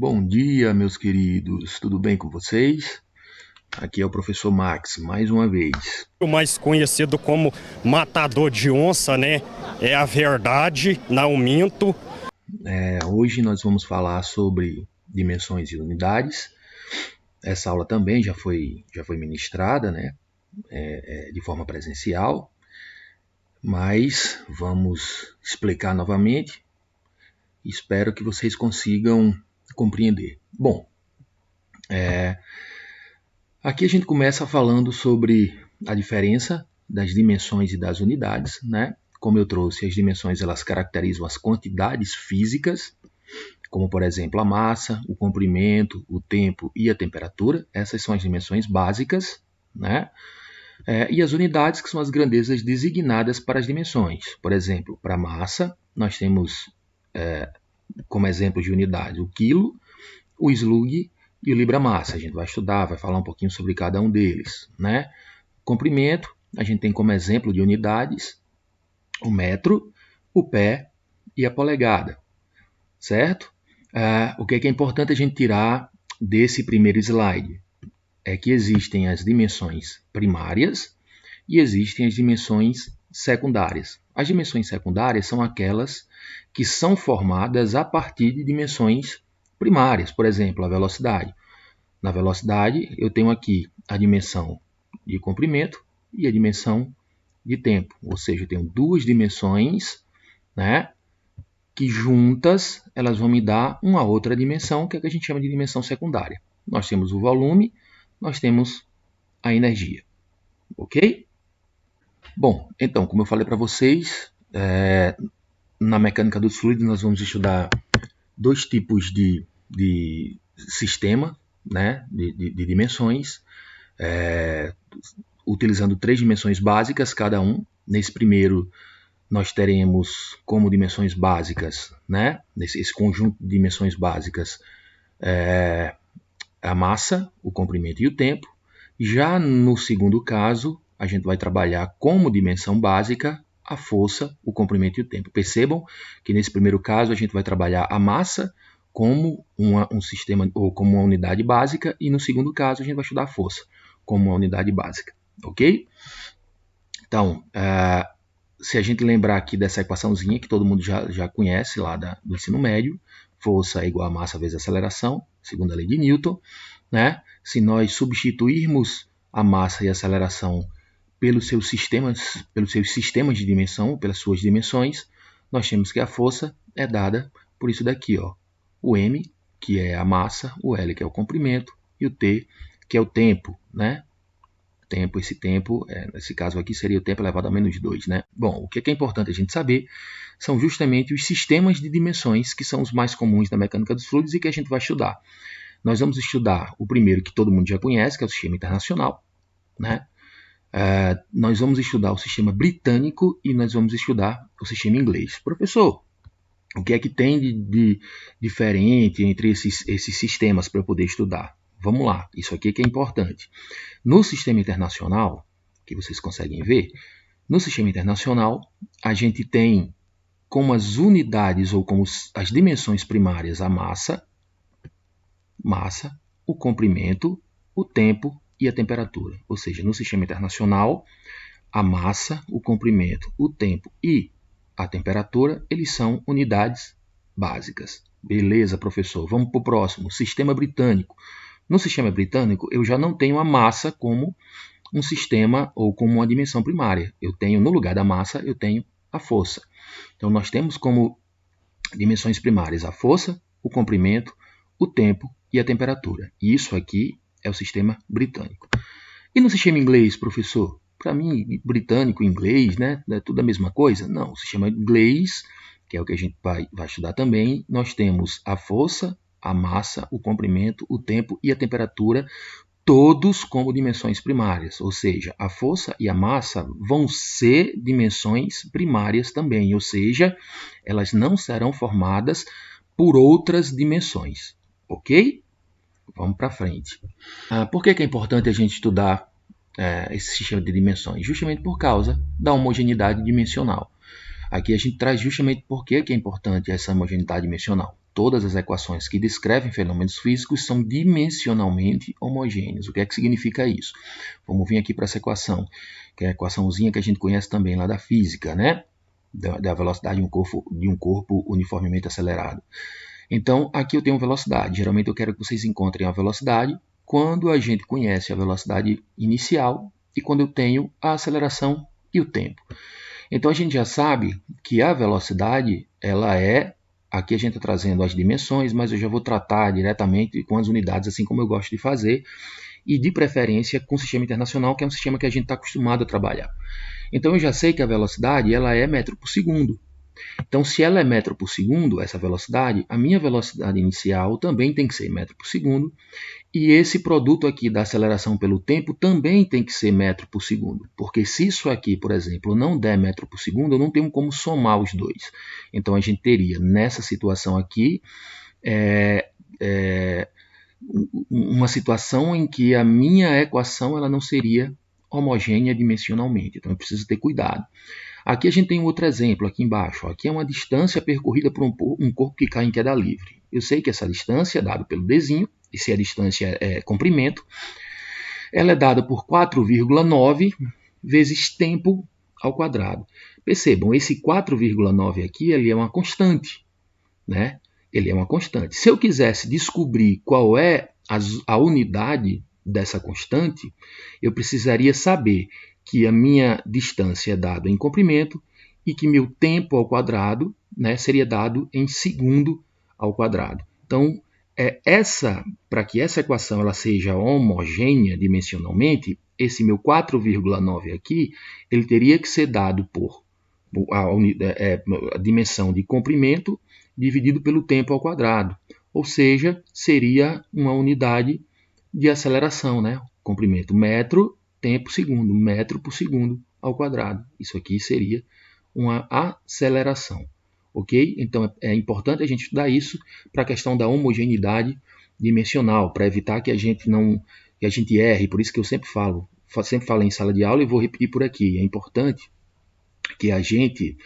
Bom dia, meus queridos, tudo bem com vocês? Aqui é o professor Max, mais uma vez. O mais conhecido como matador de onça, né? É a verdade, não minto. Hoje nós vamos falar sobre dimensões e unidades. Essa aula também já foi ministrada, né? De forma presencial, mas vamos explicar novamente. Espero que vocês consigam compreender. Bom, aqui a gente começa falando sobre a diferença das dimensões e das unidades, né? Como eu trouxe, as dimensões elas caracterizam as quantidades físicas, como por exemplo a massa, o comprimento, o tempo e a temperatura. Essas são as dimensões básicas, né? E as unidades, que são as grandezas designadas para as dimensões. Por exemplo, para a massa, nós temos como exemplo de unidade o quilo, o slug e o libra-massa. A gente vai estudar, vai falar um pouquinho sobre cada um deles, né? Comprimento, a gente tem como exemplo de unidades o metro, o pé e a polegada, certo? O que é importante a gente tirar desse primeiro slide? É que existem as dimensões primárias e existem as dimensões secundárias. As dimensões secundárias são aquelas que são formadas a partir de dimensões primárias, por exemplo, a velocidade. Na velocidade, eu tenho aqui a dimensão de comprimento e a dimensão de tempo, ou seja, eu tenho duas dimensões, né, que juntas elas vão me dar uma outra dimensão, que é a que a gente chama de dimensão secundária. Nós temos o volume, nós temos a energia, ok? Bom, então, como eu falei para vocês, na mecânica dos fluidos nós vamos estudar dois tipos de sistema, né, de dimensões, utilizando três dimensões básicas cada um. Nesse primeiro, nós teremos como dimensões básicas, né, esse conjunto de dimensões básicas, a massa, o comprimento e o tempo. Já no segundo caso, a gente vai trabalhar como dimensão básica a força, o comprimento e o tempo. Percebam que nesse primeiro caso a gente vai trabalhar a massa como um sistema ou como uma unidade básica, e no segundo caso a gente vai estudar a força como uma unidade básica, ok? Então, se a gente lembrar aqui dessa equaçãozinha que todo mundo já conhece lá do ensino médio, força é igual a massa vezes aceleração, segundo a lei de Newton, né? Se nós substituirmos a massa e a aceleração pelos seus sistemas de dimensão, pelas suas dimensões, nós temos que a força é dada por isso daqui, ó. O m, que é a massa, o L, que é o comprimento, e o T, que é o tempo, né? Esse tempo, nesse caso aqui, seria o tempo elevado a menos 2, né? Bom, o que é importante a gente saber são justamente os sistemas de dimensões, que são os mais comuns da mecânica dos fluidos e que a gente vai estudar. Nós vamos estudar o primeiro que todo mundo já conhece, que é o sistema internacional, né? Nós vamos estudar o sistema britânico e nós vamos estudar o sistema inglês. Professor, o que é que tem de diferente entre esses sistemas para eu poder estudar? Vamos lá, isso aqui que é importante. No sistema internacional, que vocês conseguem ver, no sistema internacional a gente tem como as unidades ou como as dimensões primárias a massa, o comprimento, o tempo e a temperatura. Ou seja, no sistema internacional, a massa, o comprimento, o tempo e a temperatura, eles são unidades básicas. Beleza, professor. Vamos para o próximo, sistema britânico. No sistema britânico, eu já não tenho a massa como um sistema ou como uma dimensão primária. Eu tenho, no lugar da massa, eu tenho a força. Então, nós temos como dimensões primárias a força, o comprimento, o tempo e a temperatura. E isso aqui é o sistema britânico. E no sistema inglês, professor? Para mim, britânico, inglês, né? É tudo a mesma coisa? Não, o sistema inglês, que é o que a gente vai estudar também, nós temos a força, a massa, o comprimento, o tempo e a temperatura, todos como dimensões primárias. Ou seja, a força e a massa vão ser dimensões primárias também, ou seja, elas não serão formadas por outras dimensões, ok? Vamos para frente. Por que é importante a gente estudar esse sistema de dimensões? Justamente por causa da homogeneidade dimensional. Aqui a gente traz justamente por que é importante essa homogeneidade dimensional. todas as equações que descrevem fenômenos físicos são dimensionalmente homogêneas. O que é que significa isso? Vamos vir aqui para essa equação, que é a equaçãozinha que a gente conhece também lá da física, né? Da velocidade de um corpo uniformemente acelerado. Então, aqui eu tenho velocidade. Geralmente eu quero que vocês encontrem a velocidade quando a gente conhece a velocidade inicial e quando eu tenho a aceleração e o tempo. Então, a gente já sabe que a velocidade, ela é... Aqui a gente está trazendo as dimensões, mas eu já vou tratar diretamente com as unidades, assim como eu gosto de fazer, e de preferência com o sistema internacional, que é um sistema que a gente está acostumado a trabalhar. Então, eu já sei que a velocidade ela é metro por segundo. Então, se ela é metro por segundo, essa velocidade, a minha velocidade inicial também tem que ser metro por segundo. E esse produto aqui da aceleração pelo tempo também tem que ser metro por segundo. Porque se isso aqui, por exemplo, não der metro por segundo, eu não tenho como somar os dois. Então, a gente teria, nessa situação aqui, uma situação em que a minha equação ela não seria homogênea dimensionalmente. Então, eu preciso ter cuidado. Aqui a gente tem um outro exemplo, aqui embaixo. Aqui é uma distância percorrida por um corpo que cai em queda livre. Eu sei que essa distância é dada pelo Dzinho, e se a distância é comprimento, ela é dada por 4,9 vezes tempo ao quadrado. Percebam, esse 4,9 aqui ele é uma constante, né? Ele é uma constante. Se eu quisesse descobrir qual é a unidade dessa constante, eu precisaria saber que a minha distância é dada em comprimento e que meu tempo ao quadrado, né, seria dado em segundo ao quadrado. Então, para que essa equação ela seja homogênea dimensionalmente, esse meu 4,9 aqui, ele teria que ser dado por a dimensão de comprimento dividido pelo tempo ao quadrado. Ou seja, seria uma unidade de aceleração, né? Comprimento metro, tempo segundo, metro por segundo ao quadrado. Isso aqui seria uma aceleração. Ok? Então é importante a gente estudar isso para a questão da homogeneidade dimensional, para evitar que a gente erre. Por isso que eu sempre falo em sala de aula e vou repetir por aqui. É importante que a gente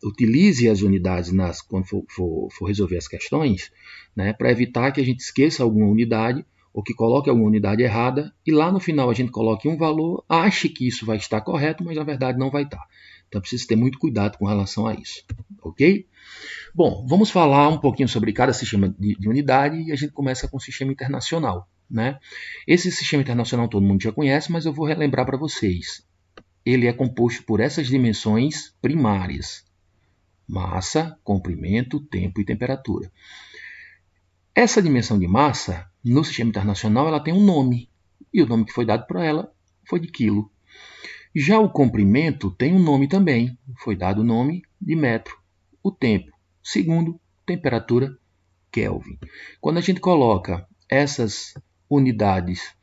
utilize as unidades quando for resolver as questões, né, para evitar que a gente esqueça alguma unidade ou que coloque alguma unidade errada e lá no final a gente coloque um valor, ache que isso vai estar correto, mas na verdade não vai estar. Então precisa ter muito cuidado com relação a isso, ok? Bom, vamos falar um pouquinho sobre cada sistema de unidade e a gente começa com o sistema internacional, né? Esse sistema internacional todo mundo já conhece, mas eu vou relembrar para vocês. Ele é composto por essas dimensões primárias: massa, comprimento, tempo e temperatura. Essa dimensão de massa, no sistema internacional, ela tem um nome, e o nome que foi dado para ela foi de quilo. Já o comprimento tem um nome também, foi dado o nome de metro. O tempo, segundo, temperatura, Kelvin. Quando a gente coloca essas unidades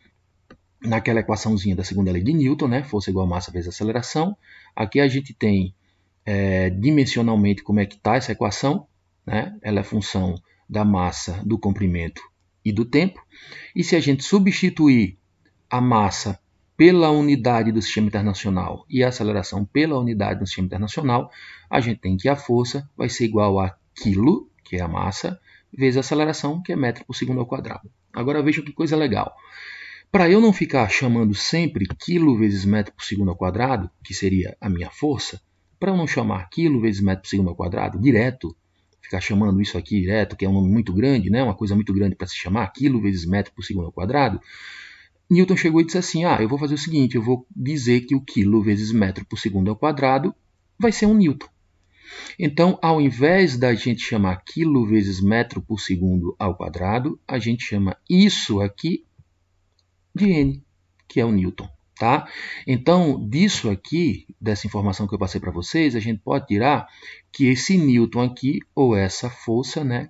naquela equaçãozinha da segunda lei de Newton, né, força igual a massa vezes aceleração, aqui a gente tem dimensionalmente como é que está essa equação, né? Ela é função da massa, do comprimento e do tempo. E se a gente substituir a massa pela unidade do sistema internacional e a aceleração pela unidade do sistema internacional, a gente tem que a força vai ser igual a quilo, que é a massa, vezes a aceleração, que é metro por segundo ao quadrado. Agora vejam que coisa legal. Para eu não ficar chamando sempre quilo vezes metro por segundo ao quadrado, que seria a minha força, para eu não chamar quilo vezes metro por segundo ao quadrado direto, ficar chamando isso aqui direto, que é um nome muito grande, né? Uma coisa muito grande para se chamar, quilo vezes metro por segundo ao quadrado, Newton chegou e disse assim, eu vou fazer o seguinte, eu vou dizer que o quilo vezes metro por segundo ao quadrado vai ser um Newton. Então, ao invés da gente chamar quilo vezes metro por segundo ao quadrado, a gente chama isso aqui de N, que é o Newton. Tá? Então, disso aqui, dessa informação que eu passei para vocês, a gente pode tirar que esse Newton aqui, ou essa força, né,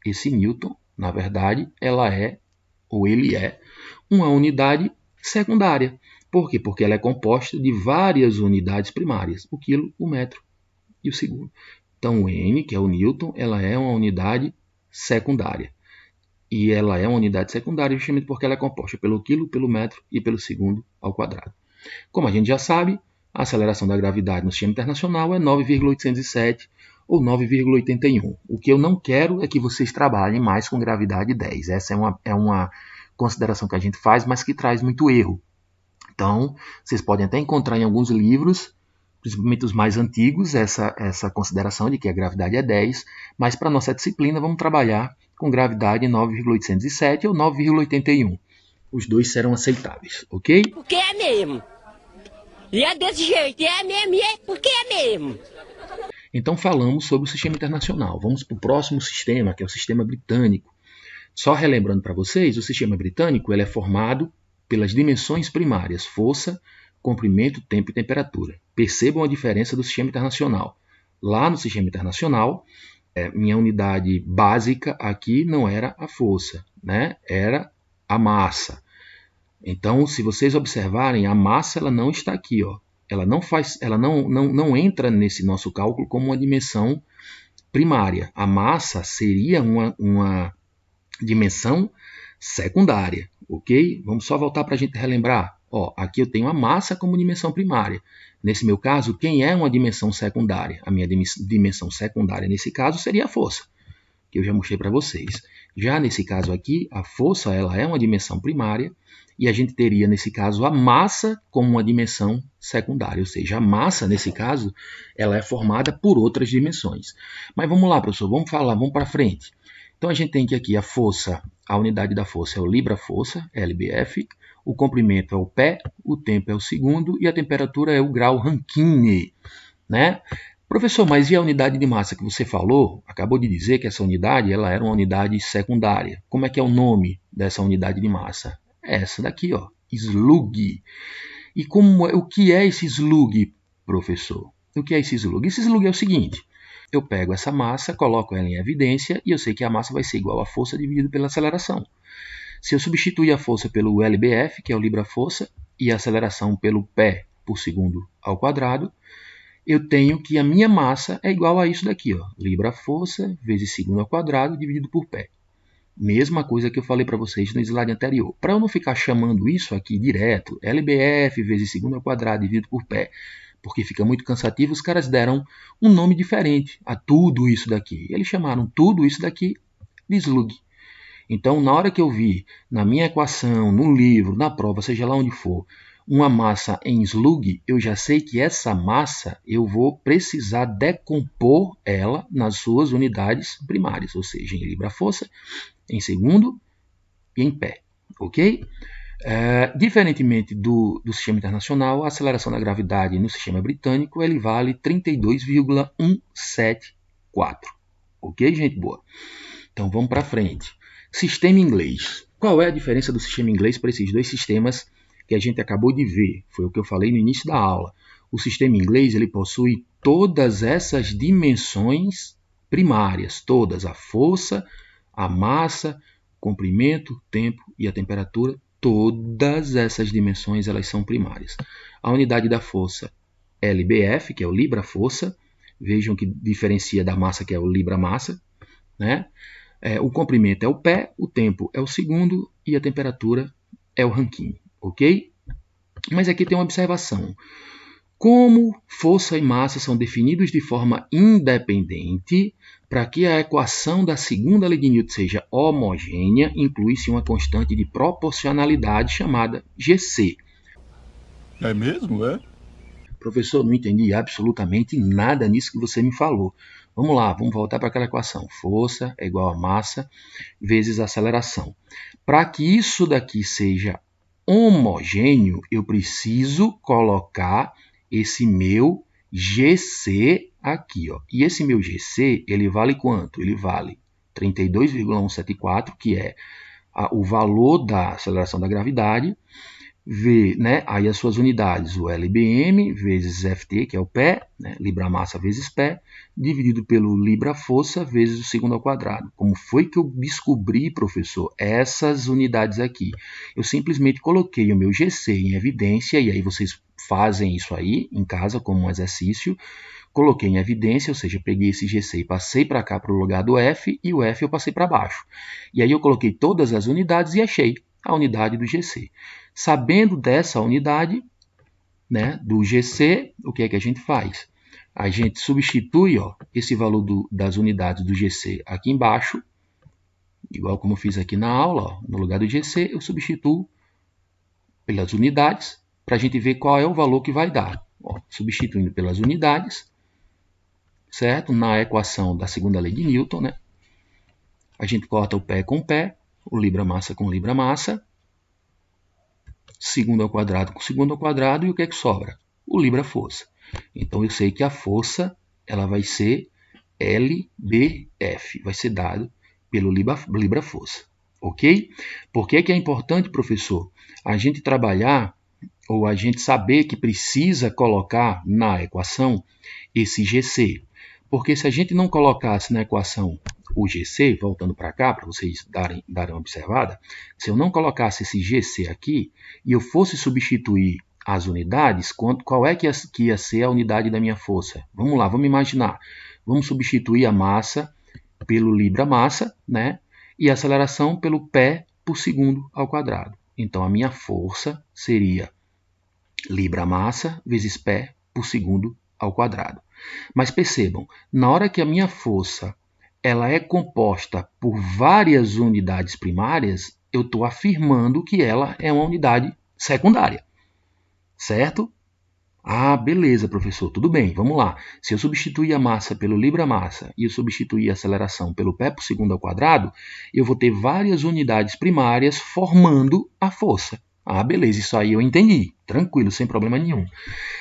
esse Newton, na verdade, ele é uma unidade secundária. Por quê? Porque ela é composta de várias unidades primárias, o quilo, o metro e o segundo. Então, o N, que é o Newton, ela é uma unidade secundária. E ela é uma unidade secundária justamente porque ela é composta pelo quilo, pelo metro e pelo segundo ao quadrado. Como a gente já sabe, a aceleração da gravidade no sistema internacional é 9,807, ou 9,81. O que eu não quero é que vocês trabalhem mais com gravidade 10. Essa é uma consideração que a gente faz, mas que traz muito erro. Então, vocês podem até encontrar em alguns livros, principalmente os mais antigos, essa consideração de que a gravidade é 10, mas para a nossa disciplina vamos trabalhar com gravidade 9,807 ou 9,81. Os dois serão aceitáveis, ok? Porque é mesmo. E é desse jeito, é mesmo, e é porque é mesmo. Então falamos sobre o sistema internacional. Vamos para o próximo sistema, que é o sistema britânico. Só relembrando para vocês, o sistema britânico ele é formado pelas dimensões primárias, força, comprimento, tempo e temperatura. Percebam a diferença do sistema internacional. Lá no sistema internacional, minha unidade básica aqui não era a força, né? Era a massa. Então, se vocês observarem, a massa ela não está aqui, ó. Ela não entra nesse nosso cálculo como uma dimensão primária. A massa seria uma dimensão secundária, ok? Vamos só voltar para a gente relembrar. Ó, aqui eu tenho a massa como dimensão primária. Nesse meu caso, quem é uma dimensão secundária? A minha dimensão secundária, nesse caso, seria a força, que eu já mostrei para vocês. Já nesse caso aqui, a força ela é uma dimensão primária, e a gente teria, nesse caso, a massa como uma dimensão secundária. Ou seja, a massa, nesse caso, ela é formada por outras dimensões. Mas vamos lá, professor, vamos para frente. Então, a gente tem aqui a força, a unidade da força é o libra-força, LBF, o comprimento é o pé, o tempo é o segundo e a temperatura é o grau Rankine, né? Professor, mas e a unidade de massa que você falou? Acabou de dizer que essa unidade ela era uma unidade secundária. Como é que é o nome dessa unidade de massa? É essa daqui, ó, slug. E o que é esse slug, professor? O que é esse slug? Esse slug é o seguinte, eu pego essa massa, coloco ela em evidência e eu sei que a massa vai ser igual à força dividido pela aceleração. Se eu substituir a força pelo LBF, que é o libra-força, e a aceleração pelo pé por segundo ao quadrado, eu tenho que a minha massa é igual a isso daqui, ó, libra-força vezes segundo ao quadrado dividido por pé. Mesma coisa que eu falei para vocês no slide anterior. Para eu não ficar chamando isso aqui direto, LBF vezes segundo ao quadrado dividido por pé, porque fica muito cansativo, os caras deram um nome diferente a tudo isso daqui. Eles chamaram tudo isso daqui de slug. Então, na hora que eu vi na minha equação, no livro, na prova, seja lá onde for, uma massa em slug, eu já sei que essa massa eu vou precisar decompor ela nas suas unidades primárias, ou seja, em libra-força, em segundo e em pé, ok? Diferentemente do sistema internacional, a aceleração da gravidade no sistema britânico ele vale 32,174, ok, gente boa? Então vamos para frente. Sistema inglês. Qual é a diferença do sistema inglês para esses dois sistemas que a gente acabou de ver? Foi o que eu falei no início da aula. O sistema inglês ele possui todas essas dimensões primárias, todas, a força, a massa, o comprimento, o tempo e a temperatura, todas essas dimensões elas são primárias. A unidade da força LBF, que é o libra-força, vejam que diferencia da massa, que é o libra-massa, né? O comprimento é o pé, o tempo é o segundo e a temperatura é o Rankine, ok? Mas aqui tem uma observação. Como força e massa são definidos de forma independente, para que a equação da segunda lei de Newton seja homogênea, inclui-se uma constante de proporcionalidade chamada GC. É mesmo, é? Professor, não entendi absolutamente nada nisso que você me falou. Vamos lá, vamos voltar para aquela equação. Força é igual a massa vezes aceleração. Para que isso daqui seja homogêneo, eu preciso colocar esse meu GC aqui, ó. E esse meu GC, ele vale quanto? Ele vale 32,174, que é o valor da aceleração da gravidade, né? Aí as suas unidades, o LBM vezes FT, que é o pé, né? Libra-massa vezes pé, dividido pelo libra-força vezes o segundo ao quadrado. Como foi que eu descobri, professor, essas unidades aqui? Eu simplesmente coloquei o meu GC em evidência, e aí vocês fazem isso aí em casa como um exercício. Coloquei em evidência, ou seja, peguei esse GC e passei para cá para o lugar do F, e o F eu passei para baixo. E aí eu coloquei todas as unidades e achei a unidade do GC. Sabendo dessa unidade, né, do GC, o que é que a gente faz? a gente substitui, ó, esse valor das unidades do GC aqui embaixo, igual como eu fiz aqui na aula, ó, no lugar do GC, eu substituo pelas unidades, para a gente ver qual é o valor que vai dar. Ó, substituindo pelas unidades, certo? Na equação da segunda lei de Newton, né? A gente corta o pé com pé, o libra-massa com libra-massa, segundo ao quadrado com segundo ao quadrado, e o que é que sobra? O libra-força. Então, eu sei que a força ela vai ser LBF, vai ser dado pelo libra-força, ok? Por que é importante, professor, a gente trabalhar ou a gente saber que precisa colocar na equação esse GC? Porque se a gente não colocasse na equação o GC, voltando para cá, para vocês darem uma observada, se eu não colocasse esse GC aqui e eu fosse substituir as unidades, qual é que ia ser a unidade da minha força? Vamos lá, vamos imaginar. Vamos substituir a massa pelo libra-massa, né? E a aceleração pelo pé por segundo ao quadrado. Então, a minha força seria libra-massa vezes pé por segundo ao quadrado. Mas percebam, na hora que a minha força ela é composta por várias unidades primárias, eu estou afirmando que ela é uma unidade secundária. Certo? Ah, beleza, professor, tudo bem, vamos lá. Se eu substituir a massa pelo libra-massa e eu substituir a aceleração pelo pé por segundo ao quadrado, eu vou ter várias unidades primárias formando a força. Ah, beleza, isso aí eu entendi, tranquilo, sem problema nenhum.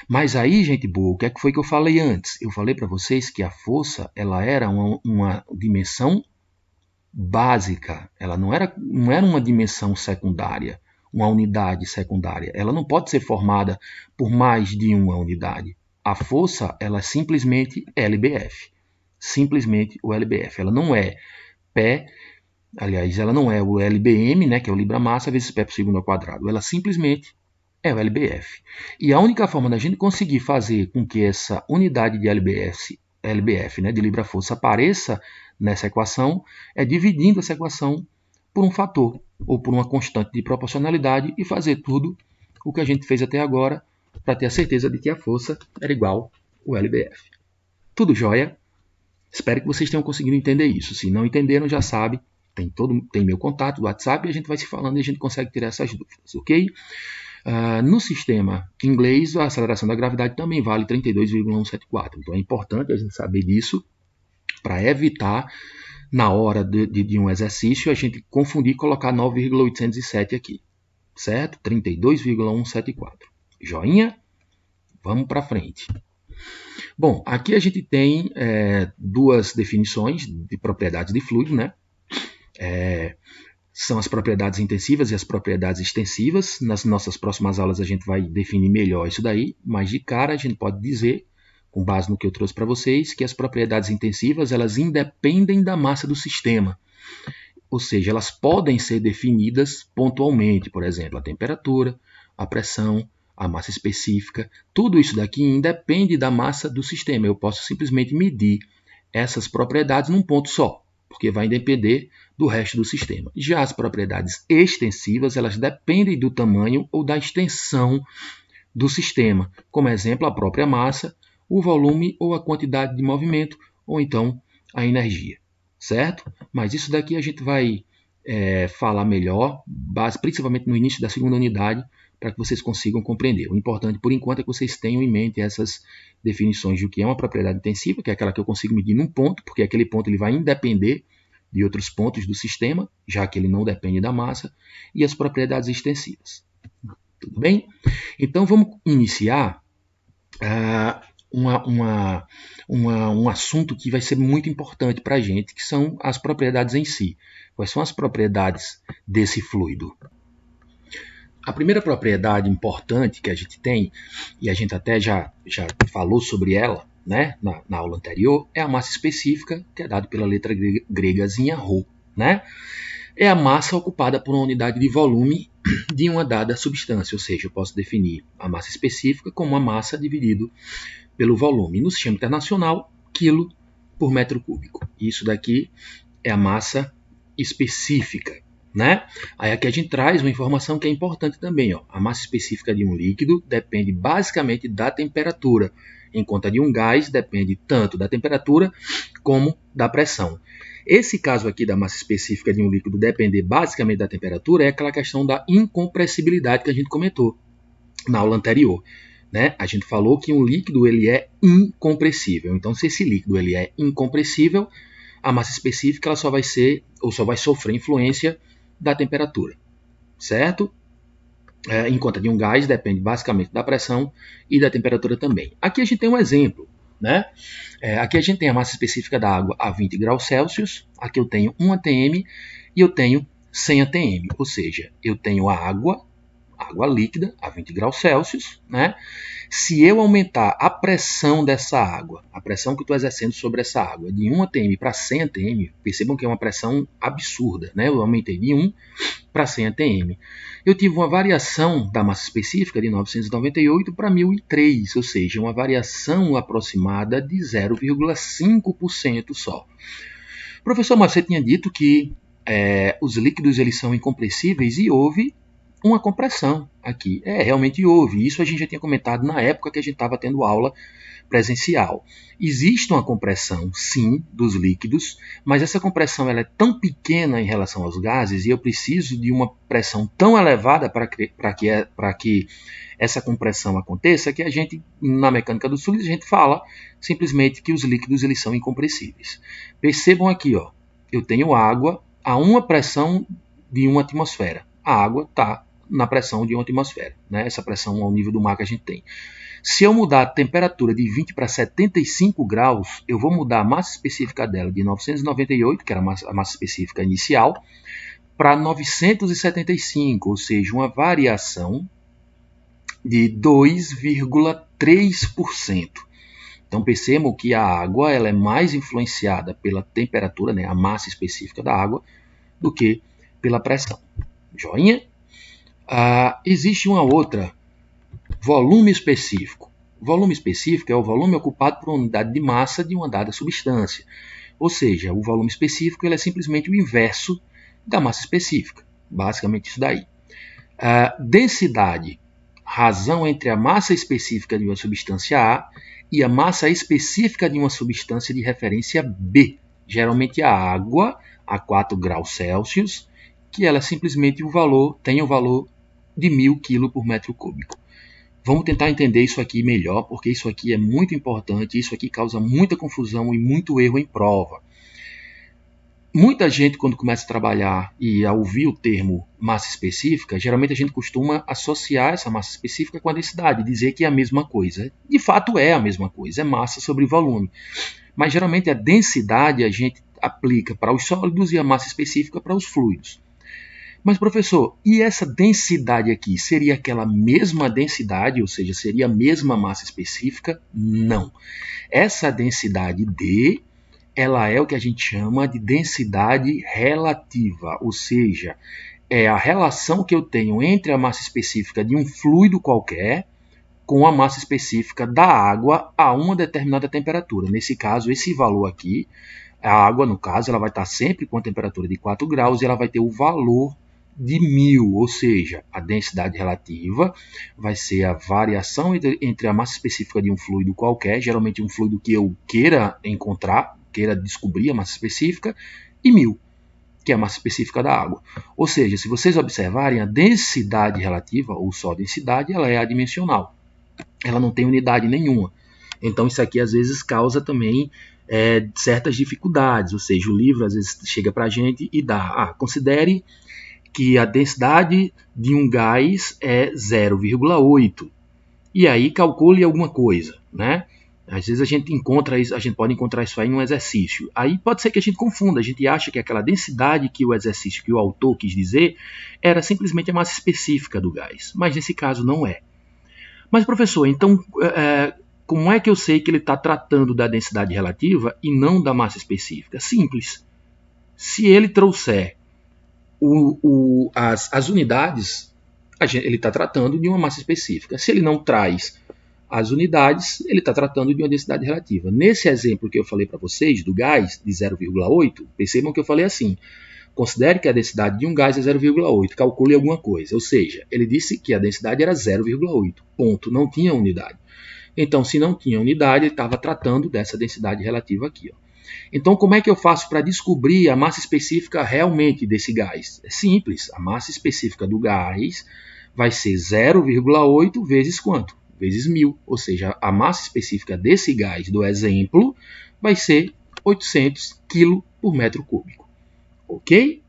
Mas aí, gente boa, o que é que foi que eu falei antes? Eu falei para vocês que a força ela era uma dimensão básica, ela não era uma dimensão secundária, uma unidade secundária. Ela não pode ser formada por mais de uma unidade. A força, ela é simplesmente LBF. Simplesmente o LBF. Ela não é pé, aliás, ela não é o LBM, né, que é o libra-massa, vezes pé por segundo ao quadrado. Ela simplesmente é o LBF. E a única forma da gente conseguir fazer com que essa unidade de LBF, né, de libra-força, apareça nessa equação é dividindo essa equação por um fator ou por uma constante de proporcionalidade e fazer tudo o que a gente fez até agora para ter a certeza de que a força era igual ao LBF. Tudo jóia? Espero que vocês tenham conseguido entender isso. Se não entenderam, já sabe, tem meu contato do WhatsApp e a gente vai se falando e a gente consegue tirar essas dúvidas, ok? No sistema inglês, a aceleração da gravidade também vale 32,174. Então é importante a gente saber disso para evitar, na hora de um exercício, a gente confundir e colocar 9,807 aqui. Certo? 32,174. Joinha? Vamos para frente. Bom, aqui a gente tem duas definições de propriedades de fluido, né? São as propriedades intensivas e as propriedades extensivas. Nas nossas próximas aulas a gente vai definir melhor isso daí, mas de cara a gente pode dizer, com base no que eu trouxe para vocês, que as propriedades intensivas elas independem da massa do sistema. Ou seja, elas podem ser definidas pontualmente, por exemplo, a temperatura, a pressão, a massa específica. Tudo isso daqui independe da massa do sistema. Eu posso simplesmente medir essas propriedades num ponto só, porque vai depender do resto do sistema. Já as propriedades extensivas, elas dependem do tamanho ou da extensão do sistema. Como exemplo, a própria massa, o volume ou a quantidade de movimento, ou então a energia, certo? Mas isso daqui a gente vai falar melhor, principalmente no início da segunda unidade, para que vocês consigam compreender. O importante, por enquanto, é que vocês tenham em mente essas definições do que é uma propriedade intensiva, que é aquela que eu consigo medir num ponto, porque aquele ponto ele vai independer de outros pontos do sistema, já que ele não depende da massa, e as propriedades extensivas. Tudo bem? Então, vamos iniciar um assunto que vai ser muito importante para a gente, que são as propriedades em si. Quais são as propriedades desse fluido? A primeira propriedade importante que a gente tem, e a gente até já falou sobre ela, né, na aula anterior, é a massa específica, que é dada pela letra gregazinha ρ, né? É a massa ocupada por uma unidade de volume de uma dada substância, ou seja, eu posso definir a massa específica como a massa dividido pelo volume. No sistema internacional, quilo por metro cúbico. Isso daqui é a massa específica, né? Aí aqui a gente traz uma informação que é importante também, ó. A massa específica de um líquido depende basicamente da temperatura, enquanto a de um gás depende tanto da temperatura como da pressão. Esse caso aqui da massa específica de um líquido depender basicamente da temperatura é aquela questão da incompressibilidade que a gente comentou na aula anterior, né? A gente falou que um líquido ele é incompressível. Então, se esse líquido ele é incompressível, a massa específica ela só vai ser ou só vai sofrer influência da temperatura, certo? Enquanto a de um gás depende basicamente da pressão e da temperatura também. Aqui a gente tem um exemplo, né? Aqui a gente tem a massa específica da água a 20 graus Celsius, aqui eu tenho 1 atm e eu tenho 100 atm, ou seja, eu tenho a água líquida a 20 graus Celsius, né? Se eu aumentar a pressão dessa água, a pressão que eu estou exercendo sobre essa água, de 1 atm para 100 atm, percebam que é uma pressão absurda, né? Eu aumentei de 1 para 100 atm. Eu tive uma variação da massa específica de 998 para 1003, ou seja, uma variação aproximada de 0,5% só. Professor, mas você tinha dito que os líquidos eles são incompressíveis e houve uma compressão aqui. Realmente houve. Isso a gente já tinha comentado na época que a gente estava tendo aula presencial. Existe uma compressão, sim, dos líquidos, mas essa compressão ela é tão pequena em relação aos gases e eu preciso de uma pressão tão elevada para que essa compressão aconteça que a gente, na mecânica dos fluidos, a gente fala simplesmente que os líquidos eles são incompressíveis. Percebam aqui, ó, eu tenho água a uma pressão de 1 atmosfera. A água está na pressão de 1 atmosfera, né? Essa pressão ao nível do mar que a gente tem. Se eu mudar a temperatura de 20 para 75 graus, eu vou mudar a massa específica dela de 998, que era a massa específica inicial, para 975, ou seja, uma variação de 2,3%. Então percebam que a água ela é mais influenciada pela temperatura, né, a massa específica da água, do que pela pressão. Joinha? Existe uma outra, volume específico. Volume específico é o volume ocupado por unidade de massa de uma dada substância. Ou seja, o volume específico ele é simplesmente o inverso da massa específica. Basicamente isso daí. Densidade, razão entre a massa específica de uma substância A e a massa específica de uma substância de referência B. Geralmente a água a 4 graus Celsius, que ela simplesmente tem o valor de 1000 kg por metro cúbico. Vamos tentar entender isso aqui melhor, porque isso aqui é muito importante, isso aqui causa muita confusão e muito erro em prova. Muita gente, quando começa a trabalhar e a ouvir o termo massa específica, geralmente a gente costuma associar essa massa específica com a densidade, dizer que é a mesma coisa. De fato é a mesma coisa, é massa sobre volume. Mas geralmente a densidade a gente aplica para os sólidos e a massa específica para os fluidos. Mas, professor, e essa densidade aqui seria aquela mesma densidade, ou seja, seria a mesma massa específica? Não. Essa densidade D, ela é o que a gente chama de densidade relativa, ou seja, é a relação que eu tenho entre a massa específica de um fluido qualquer com a massa específica da água a uma determinada temperatura. Nesse caso, esse valor aqui, a água, no caso, ela vai estar sempre com a temperatura de 4 graus e ela vai ter o valor de 1000, ou seja, a densidade relativa vai ser a variação entre a massa específica de um fluido qualquer, geralmente um fluido que eu queira encontrar, queira descobrir a massa específica, e 1000, que é a massa específica da água. Ou seja, se vocês observarem, a densidade relativa, ou só densidade, ela é adimensional. Ela não tem unidade nenhuma. Então isso aqui às vezes causa também certas dificuldades, ou seja, o livro às vezes chega para a gente e dá, considere que a densidade de um gás é 0,8. E aí calcule alguma coisa, né? Às vezes a gente pode encontrar isso aí em um exercício. Aí pode ser que a gente confunda, a gente acha que aquela densidade que o exercício, que o autor quis dizer, era simplesmente a massa específica do gás. Mas nesse caso não é. Mas, professor, então como é que eu sei que ele está tratando da densidade relativa e não da massa específica? Simples. Se ele trouxer as unidades, ele está tratando de uma massa específica. Se ele não traz as unidades, ele está tratando de uma densidade relativa. Nesse exemplo que eu falei para vocês, do gás de 0,8, percebam que eu falei assim, Considere que a densidade de um gás é 0,8, calcule alguma coisa. Ou seja, ele disse que a densidade era 0,8, ponto, não tinha unidade. Então, se não tinha unidade, ele estava tratando dessa densidade relativa aqui. Ó. Então, como é que eu faço para descobrir a massa específica realmente desse gás? É simples, a massa específica do gás vai ser 0,8 vezes quanto? Vezes 1000, ou seja, a massa específica desse gás do exemplo vai ser 800 kg por metro cúbico. Ok?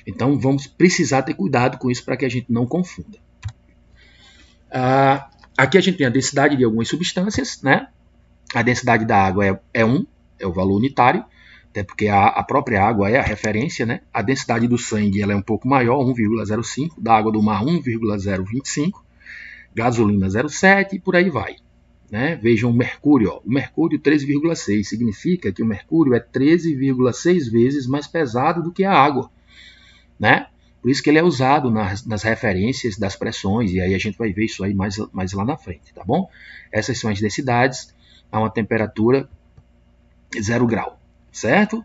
Então, vamos precisar ter cuidado com isso para que a gente não confunda. Aqui a gente tem a densidade de algumas substâncias, né? A densidade da água é 1, é o valor unitário, até porque a própria água é a referência, né? A densidade do sangue ela é um pouco maior, 1,05, da água do mar 1,025, gasolina 0,7 e por aí vai. Né? Vejam o mercúrio, ó. O mercúrio 13,6 significa que o mercúrio é 13,6 vezes mais pesado do que a água, né? Por isso que ele é usado nas referências das pressões, e aí a gente vai ver isso aí mais lá na frente, tá bom? Essas são as densidades a uma temperatura 0 grau, certo?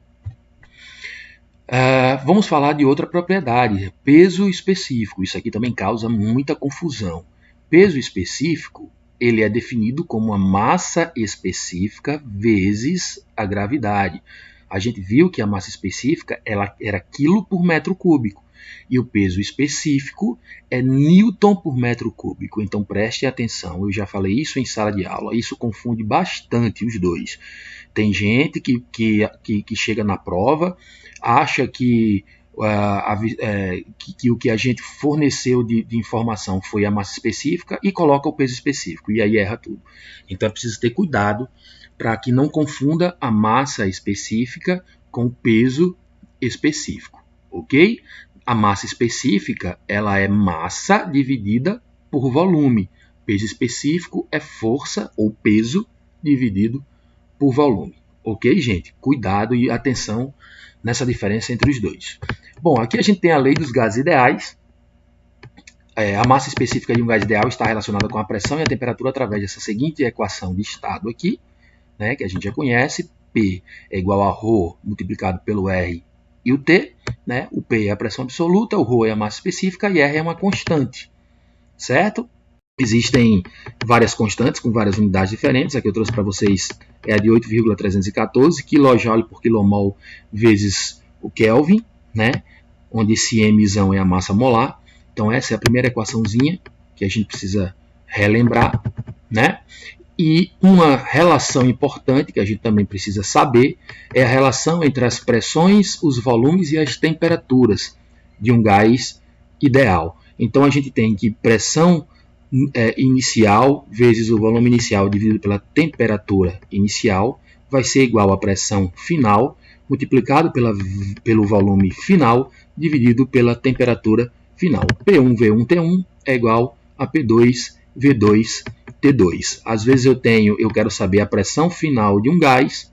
Vamos falar de outra propriedade, peso específico. Isso aqui também causa muita confusão. Peso específico, ele é definido como a massa específica vezes a gravidade. A gente viu que a massa específica ela era quilo por metro cúbico e o peso específico é newton por metro cúbico. Então preste atenção, eu já falei isso em sala de aula, isso confunde bastante os dois. Tem gente que chega na prova, acha que o que a gente forneceu de informação foi a massa específica e coloca o peso específico, e aí erra tudo. Então é preciso ter cuidado para que não confunda a massa específica com o peso específico, ok? A massa específica ela é massa dividida por volume. Peso específico é força ou peso dividido por volume. Ok, gente? Cuidado e atenção nessa diferença entre os dois. Bom, aqui a gente tem a lei dos gases ideais. A massa específica de um gás ideal está relacionada com a pressão e a temperatura através dessa seguinte equação de estado aqui, né, que a gente já conhece. P é igual a ρ multiplicado pelo R e o T. Né? O P é a pressão absoluta, o ρ é a massa específica e R é uma constante. Certo? Existem várias constantes com várias unidades diferentes. Aqui eu trouxe para vocês a de 8,314 kJ por kmol vezes o Kelvin, né? Onde esse mzão é a massa molar. Então essa é a primeira equaçãozinha que a gente precisa relembrar, né? E uma relação importante que a gente também precisa saber é a relação entre as pressões, os volumes e as temperaturas de um gás ideal. Então a gente tem que pressão inicial vezes o volume inicial dividido pela temperatura inicial vai ser igual à pressão final multiplicado pelo volume final dividido pela temperatura final. P1 V1 T1 é igual a P2 V2 T2. Às vezes eu quero saber a pressão final de um gás,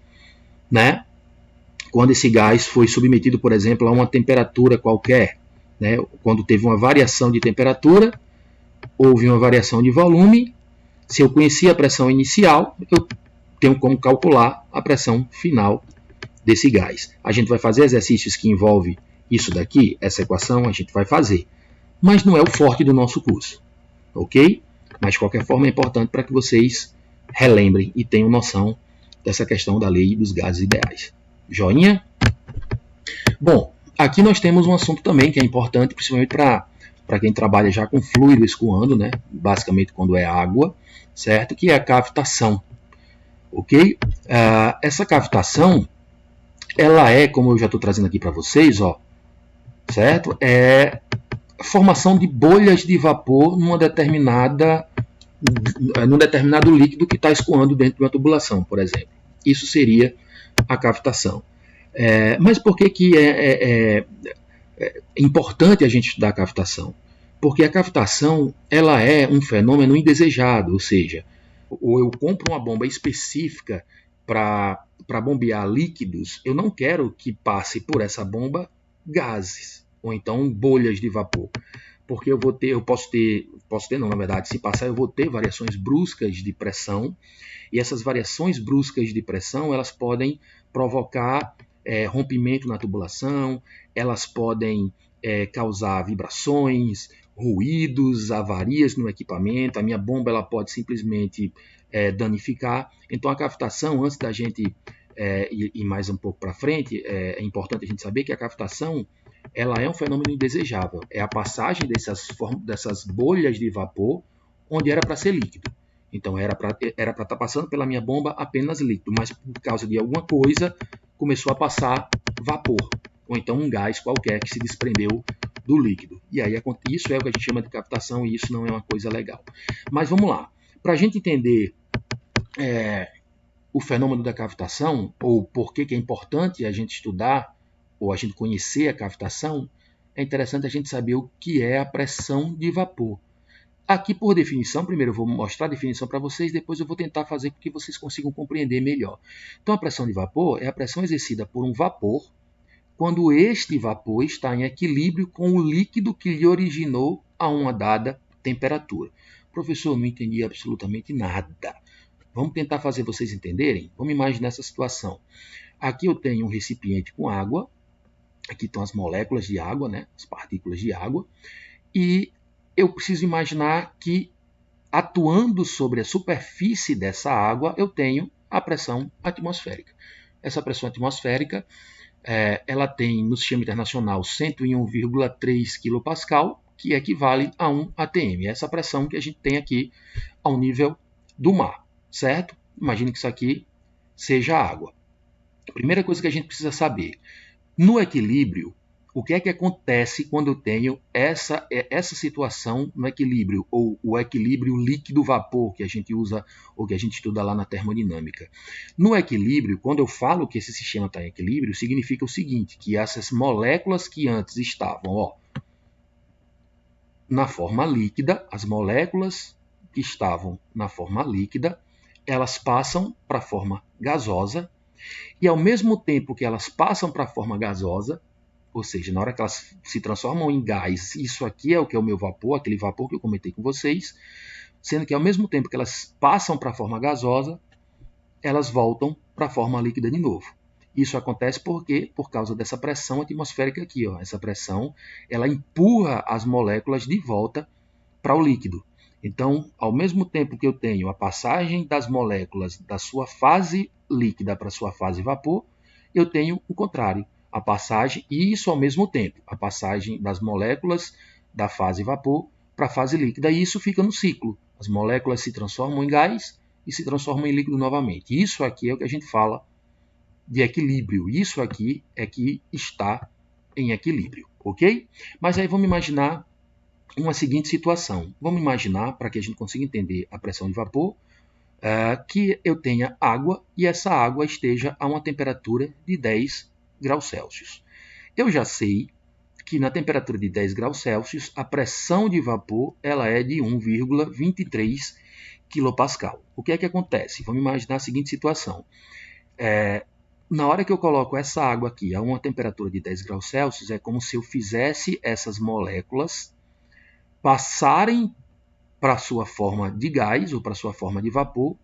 né? Quando esse gás foi submetido, por exemplo, a uma temperatura qualquer, né? Quando teve uma variação de temperatura, houve uma variação de volume. Se eu conhecia a pressão inicial, eu tenho como calcular a pressão final desse gás. A gente vai fazer exercícios que envolvem isso daqui, essa equação a gente vai fazer. Mas não é o forte do nosso curso, ok? Mas de qualquer forma é importante para que vocês relembrem e tenham noção dessa questão da lei dos gases ideais. Joinha? Bom, aqui nós temos um assunto também que é importante, principalmente para quem trabalha já com fluido escoando, né? Basicamente quando é água, certo? Que é a cavitação, ok? Essa cavitação, ela é, como eu já estou trazendo aqui para vocês, ó, certo? É a formação de bolhas de vapor num determinado líquido que está escoando dentro de uma tubulação, por exemplo. Isso seria a cavitação. Mas por que é importante a gente estudar a cavitação? Porque a cavitação ela é um fenômeno indesejado, ou seja, ou eu compro uma bomba específica para bombear líquidos, eu não quero que passe por essa bomba gases, ou então bolhas de vapor. Porque eu posso ter, na verdade, se passar eu vou ter variações bruscas de pressão, e essas variações bruscas de pressão, elas podem provocar rompimento na tubulação, elas podem causar vibrações, ruídos, avarias no equipamento, a minha bomba ela pode simplesmente danificar. Então a cavitação, antes da gente ir mais um pouco para frente, é importante a gente saber que a cavitação ela é um fenômeno indesejável, é a passagem dessas bolhas de vapor onde era para ser líquido. Então era para estar passando pela minha bomba apenas líquido, mas por causa de alguma coisa começou a passar vapor, ou então um gás qualquer que se desprendeu do líquido. E aí isso é o que a gente chama de cavitação e isso não é uma coisa legal. Mas vamos lá, para a gente entender o fenômeno da cavitação, ou por que é importante a gente estudar, ou a gente conhecer a cavitação, é interessante a gente saber o que é a pressão de vapor. Aqui, por definição, primeiro eu vou mostrar a definição para vocês, depois eu vou tentar fazer com que vocês consigam compreender melhor. Então, a pressão de vapor é a pressão exercida por um vapor quando este vapor está em equilíbrio com o líquido que lhe originou a uma dada temperatura. Professor, não entendi absolutamente nada. Vamos tentar fazer vocês entenderem? Vamos imaginar essa situação. Aqui eu tenho um recipiente com água, aqui estão as moléculas de água, né? As partículas de água, e eu preciso imaginar que, atuando sobre a superfície dessa água, eu tenho a pressão atmosférica. Essa pressão atmosférica, ela tem no sistema internacional 101,3 kPa, que equivale a 1 atm. Essa pressão que a gente tem aqui ao nível do mar, certo? Imagine que isso aqui seja água. Primeira coisa que a gente precisa saber, no equilíbrio, o que é que acontece quando eu tenho essa situação no equilíbrio, ou o equilíbrio líquido-vapor que a gente usa, ou que a gente estuda lá na termodinâmica. No equilíbrio, quando eu falo que esse sistema está em equilíbrio, significa o seguinte, que essas moléculas que antes estavam na forma líquida, as moléculas que estavam na forma líquida, elas passam para a forma gasosa, e ao mesmo tempo que elas passam para a forma gasosa, ou seja, na hora que elas se transformam em gás, isso aqui é o que é o meu vapor, aquele vapor que eu comentei com vocês, sendo que ao mesmo tempo que elas passam para a forma gasosa, elas voltam para a forma líquida de novo. Isso acontece por causa dessa pressão atmosférica aqui. Essa pressão ela empurra as moléculas de volta para o líquido. Então, ao mesmo tempo que eu tenho a passagem das moléculas da sua fase líquida para a sua fase vapor, eu tenho o contrário, a passagem, e isso ao mesmo tempo, a passagem das moléculas da fase vapor para a fase líquida, e isso fica no ciclo. As moléculas se transformam em gás e se transformam em líquido novamente. Isso aqui é o que a gente fala de equilíbrio. Isso aqui é que está em equilíbrio, ok? Mas aí vamos imaginar uma seguinte situação. Vamos imaginar, para que a gente consiga entender a pressão de vapor, que eu tenha água e essa água esteja a uma temperatura de 10 graus Celsius. Eu já sei que na temperatura de 10 graus Celsius a pressão de vapor ela é de 1,23 kPa. O que é que acontece? Vamos imaginar a seguinte situação. Na hora que eu coloco essa água aqui a uma temperatura de 10 graus Celsius, é como se eu fizesse essas moléculas passarem para a sua forma de gás ou para a sua forma de vapor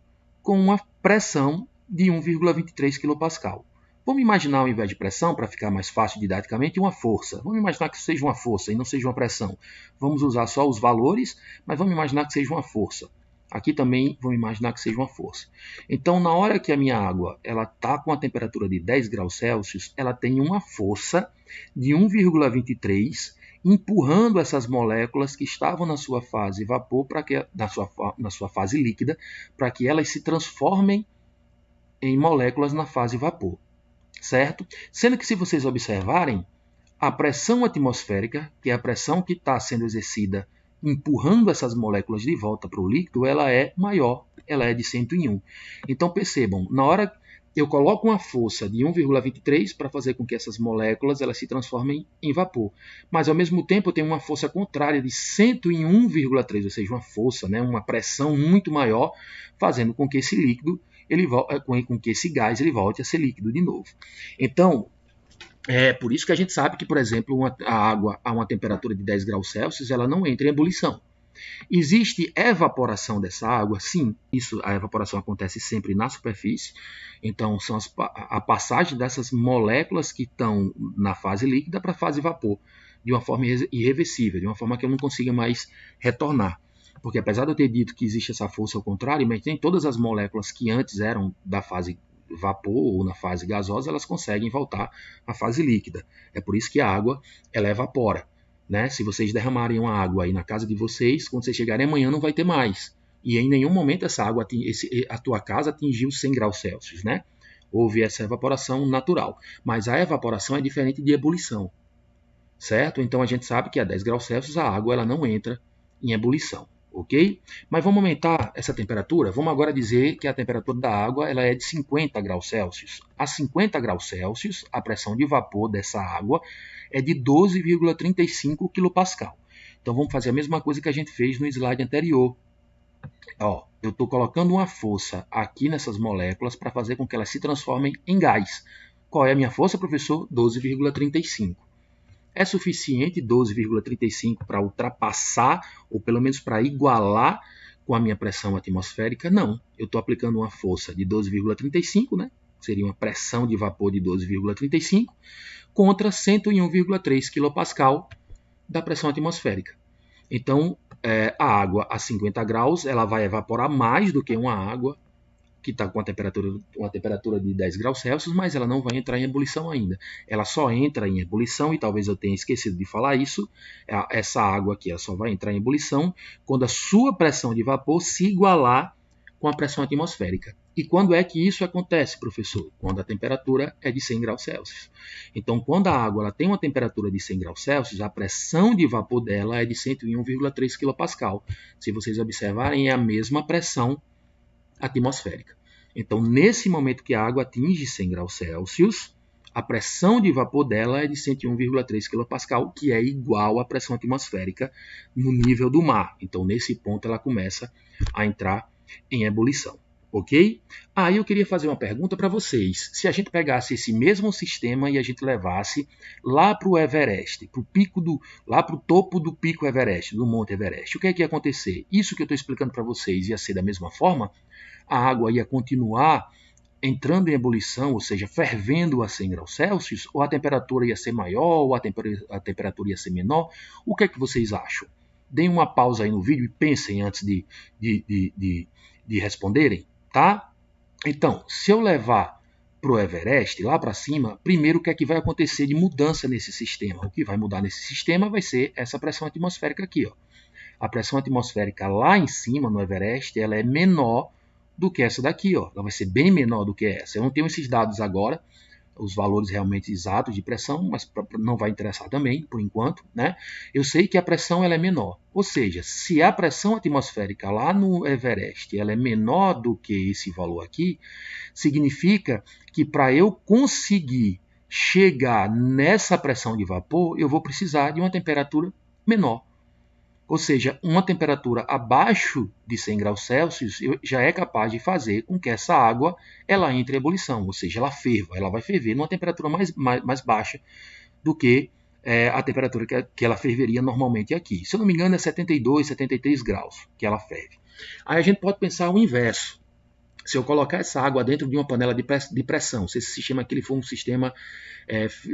com uma pressão de 1,23 kPa. Vamos imaginar, ao invés de pressão, para ficar mais fácil didaticamente, uma força. Vamos imaginar que seja uma força e não seja uma pressão. Vamos usar só os valores, mas vamos imaginar que seja uma força. Aqui também vamos imaginar que seja uma força. Então, na hora que a minha água está com a temperatura de 10 graus Celsius, ela tem uma força de 1,23 empurrando essas moléculas que estavam na sua fase vapor, na sua fase líquida, para que elas se transformem em moléculas na fase vapor. Certo? Sendo que, se vocês observarem, a pressão atmosférica, que é a pressão que está sendo exercida empurrando essas moléculas de volta para o líquido, ela é maior, ela é de 101. Então percebam, na hora eu coloco uma força de 1,23 para fazer com que essas moléculas elas se transformem em vapor, mas ao mesmo tempo eu tenho uma força contrária de 101,3, ou seja, uma força, uma pressão muito maior, fazendo com que esse líquido com que esse gás ele volte a ser líquido de novo. Então, é por isso que a gente sabe que, por exemplo, a água a uma temperatura de 10 graus Celsius ela não entra em ebulição. Existe evaporação dessa água? Sim, a evaporação acontece sempre na superfície. Então, são a passagem dessas moléculas que estão na fase líquida para a fase vapor, de uma forma irreversível, de uma forma que eu não consiga mais retornar. Porque apesar de eu ter dito que existe essa força ao contrário, mas tem todas as moléculas que antes eram da fase vapor ou na fase gasosa, elas conseguem voltar à fase líquida. É por isso que a água ela evapora. Né? Se vocês derramarem uma água aí na casa de vocês, quando vocês chegarem amanhã não vai ter mais. E em nenhum momento essa água, a tua casa atingiu 100 graus Celsius. Né? Houve essa evaporação natural. Mas a evaporação é diferente de ebulição. Certo? Então a gente sabe que a 10 graus Celsius a água ela não entra em ebulição. Ok? Mas vamos aumentar essa temperatura? Vamos agora dizer que a temperatura da água ela é de 50 graus Celsius. A 50 graus Celsius, a pressão de vapor dessa água é de 12,35 kPa. Então vamos fazer a mesma coisa que a gente fez no slide anterior. Ó, eu estou colocando uma força aqui nessas moléculas para fazer com que elas se transformem em gás. Qual é a minha força, professor? 12,35. É suficiente 12,35 para ultrapassar, ou pelo menos para igualar com a minha pressão atmosférica? Não. Eu estou aplicando uma força de 12,35, né? Seria uma pressão de vapor de 12,35, contra 101,3 kPa da pressão atmosférica. Então, a água a 50 graus ela vai evaporar mais do que uma água que está com uma temperatura de 10 graus Celsius, mas ela não vai entrar em ebulição ainda. Ela só entra em ebulição, e talvez eu tenha esquecido de falar isso, essa água aqui ela só vai entrar em ebulição quando a sua pressão de vapor se igualar com a pressão atmosférica. E quando é que isso acontece, professor? Quando a temperatura é de 100 graus Celsius. Então, quando a água ela tem uma temperatura de 100 graus Celsius, a pressão de vapor dela é de 101,3 kPa. Se vocês observarem, é a mesma pressão atmosférica. Então, nesse momento que a água atinge 100 graus Celsius, a pressão de vapor dela é de 101,3 kPa, que é igual à pressão atmosférica no nível do mar. Então, nesse ponto, ela começa a entrar em ebulição. Ok? Aí eu queria fazer uma pergunta para vocês. Se a gente pegasse esse mesmo sistema e a gente levasse lá para o Everest, lá para o topo do pico Everest, do Monte Everest, o que é que ia acontecer? Isso que eu estou explicando para vocês ia ser da mesma forma? A água ia continuar entrando em ebulição, ou seja, fervendo a 100 graus Celsius, ou a temperatura ia ser maior, ou a temperatura ia ser menor? O que é que vocês acham? Deem uma pausa aí no vídeo e pensem antes de responderem, tá? Então, se eu levar para o Everest, lá para cima, primeiro o que é que vai acontecer de mudança nesse sistema? O que vai mudar nesse sistema vai ser essa pressão atmosférica aqui, ó. A pressão atmosférica lá em cima, no Everest, ela é menor do que essa daqui, ó. Ela vai ser bem menor do que essa. Eu não tenho esses dados agora, os valores realmente exatos de pressão, mas não vai interessar também, por enquanto, né? Eu sei que a pressão ela é menor. Ou seja, se a pressão atmosférica lá no Everest ela é menor do que esse valor aqui, significa que para eu conseguir chegar nessa pressão de vapor, eu vou precisar de uma temperatura menor. Ou seja, uma temperatura abaixo de 100 graus Celsius já é capaz de fazer com que essa água ela entre em ebulição, ou seja, ela ferva, ela vai ferver numa temperatura mais baixa do que a temperatura que ela ferveria normalmente aqui. Se eu não me engano, é 72, 73 graus que ela ferve. Aí a gente pode pensar o inverso. Se eu colocar essa água dentro de uma panela de pressão, se esse sistema aqui for um sistema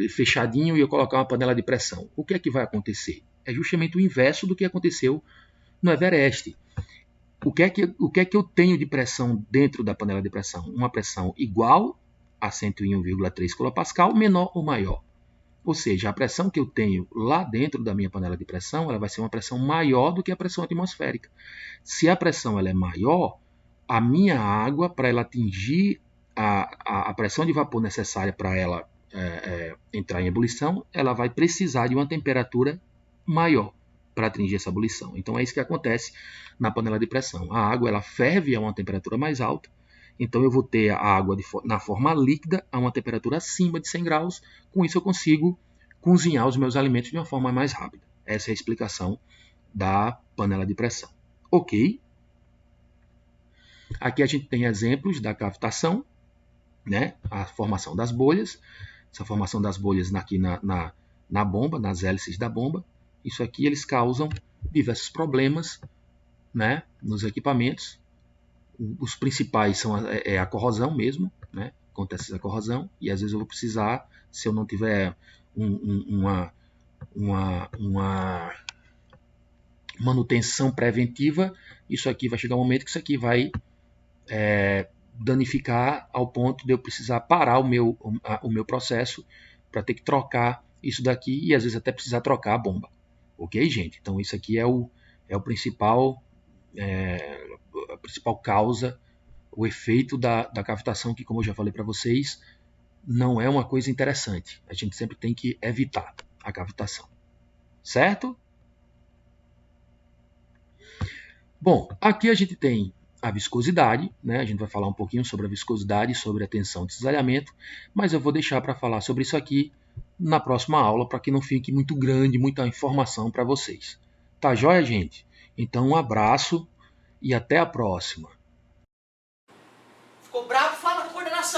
fechadinho e eu colocar uma panela de pressão, o que é que vai acontecer? É justamente o inverso do que aconteceu no Everest. O que é que eu tenho de pressão dentro da panela de pressão? Uma pressão igual a 101,3 kPa, menor ou maior. Ou seja, a pressão que eu tenho lá dentro da minha panela de pressão ela vai ser uma pressão maior do que a pressão atmosférica. Se a pressão ela é maior, a minha água, para ela atingir a pressão de vapor necessária para ela entrar em ebulição, ela vai precisar de uma temperatura maior para atingir essa ebulição. Então é isso que acontece na panela de pressão. A água ela ferve a uma temperatura mais alta, então eu vou ter a água na forma líquida a uma temperatura acima de 100 graus. Com isso eu consigo cozinhar os meus alimentos de uma forma mais rápida. Essa é a explicação da panela de pressão. Ok? Aqui a gente tem exemplos da cavitação, né? A formação das bolhas. Essa formação das bolhas aqui na bomba, nas hélices da bomba. Isso aqui eles causam diversos problemas, né, nos equipamentos. Os principais são a corrosão mesmo, né? Acontece a corrosão e às vezes eu vou precisar, se eu não tiver uma manutenção preventiva, isso aqui vai chegar um momento que isso aqui vai danificar ao ponto de eu precisar parar o meu processo para ter que trocar isso daqui e às vezes até precisar trocar a bomba. Ok, gente? Então isso aqui é o principal, a principal causa, o efeito da cavitação, que, como eu já falei para vocês, não é uma coisa interessante. A gente sempre tem que evitar a cavitação. Certo? Bom, aqui a gente tem a viscosidade, né? A gente vai falar um pouquinho sobre a viscosidade e sobre a tensão de cisalhamento, mas eu vou deixar para falar sobre isso aqui na próxima aula, para que não fique muito grande, muita informação para vocês. Tá joia, gente? Então, um abraço e até a próxima. Ficou bravo? Fala com coordenação.